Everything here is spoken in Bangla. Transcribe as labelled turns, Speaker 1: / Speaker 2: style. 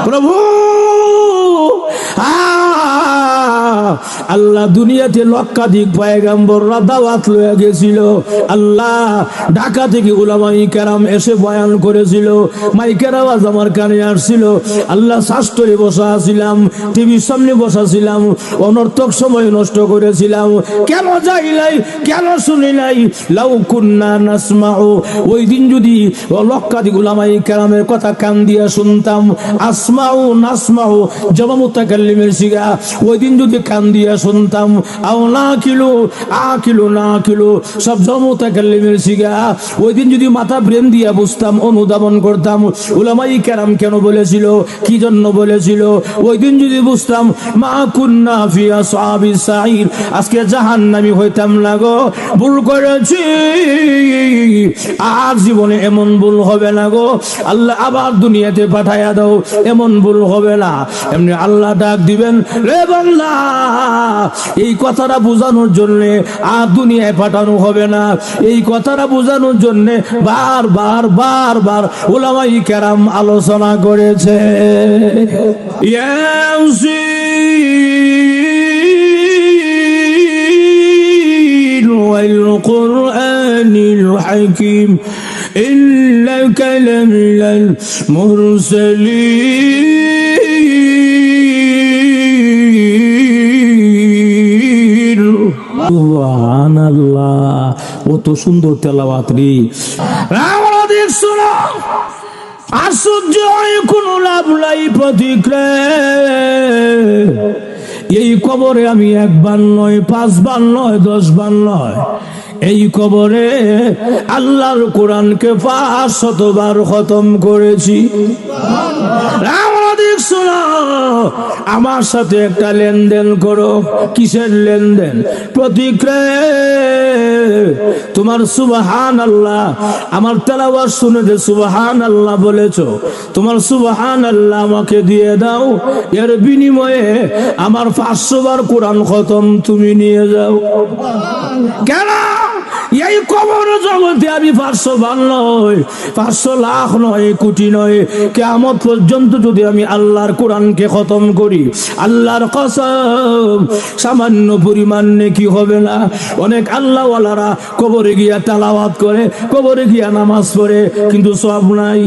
Speaker 1: প্রভু আল্লাহ দুনিয়াতে লক্ষাধিক পয়গম্বররা দাওয়াত লয়ে গেছিল। আল্লাহ ঢাকা থেকে উলামায়ে কেরাম এসে বয়ান করেছিল, মাইকের আওয়াজ আমার কানে আসছিল। আল্লাহ শাস্ত্রে বসা ছিলাম, টিভির সামনে বসা ছিলাম, অনর্থক সময় নষ্ট করেছিলাম। কেন যাই নাই, কেন শুনি নাই? লাউ কুন্না নাসমাউ, ওই দিন যদি লক্ষাধিক উলামায়ে কেরামের কথা কান দিয়া শুনতাম, আসমাউ নাসমাউ জবা মুতাকাল্লিমের সিগা, ওই দিন যদি কান দিয়া শুনতাম, আও না কিলো আকিলো না কিলো সব জবা মুতাকাল্লিমের সিগা, ওই দিন যদি মাথা ব্রেন দিয়া বুঝতাম, অনুধাবন করতাম উলামায়ে কেরাম কেন বলেছিল, কি জন্য বলেছিল, ওই দিন যদি বুঝতাম, মা কুন্না ফি আসহাবিস সাইর, আজকে জাহান্নামী হইতাম না গো। ভুল করেছি, আর জীবনে এমন ভুল হবে না গো। আল্লাহ আবার দুনিয়াতে পাঠাইয়া দাও, এমন ভুল হবে না। এমনি আল্লাহ ডাক দিবেন, রে বান্দা, এই কথাটা বোঝানোর জন্য আর দুনিয়ায় পাঠানো হবে না। এই কথাটা বোঝানোর জন্য বারবার বারবার উলামায়ে কেরাম আলোচনা করেছে। ইয়াসিন ওয়াল কুরআনিল হাকীম ইন্নাকা লামিনাল মুরসালিন। সুবহানাল্লাহ, কত সুন্দর তেলাওয়াত রে। আমাদের শোনো, আশ্চর্য কোনো লাভ নাই প্রতিক্রিয়া। এই কবরে আমি একবার নয়, 5 বার নয়, 10 বার নয়, এই কবরে আল্লাহর কোরআনকে 500 বার খতম করেছি। আমার সাথে একটা লেনদেন করো। কিসের লেনদেন? প্রতিক্রিয়া। তোমার সুবহানাল্লাহ, আমার তেলাওয়াত শুনে যে সুবহানাল্লাহ বলেছো, তোমার সুবহানাল্লাহ আমাকে দিয়ে দাও, এর বিনিময়ে আমার 500 বার কোরআন খতম তুমি নিয়ে যাও। কেন? এই কবর জগতে আমি 500 বার নয়, 500 লাখ নয়, কোটি নয়, কিয়ামত পর্যন্ত যদি আমি আল্লাহর কোরআনকে খতম করি, আল্লাহর কসম সামান্য পরিমাণ নেকি হবে না। অনেক আল্লাহওয়ালারা কবরে গিয়া তেলাওয়াত করে, কবরে গিয়া নামাজ পড়ে, কিন্তু সওয়াব নাই।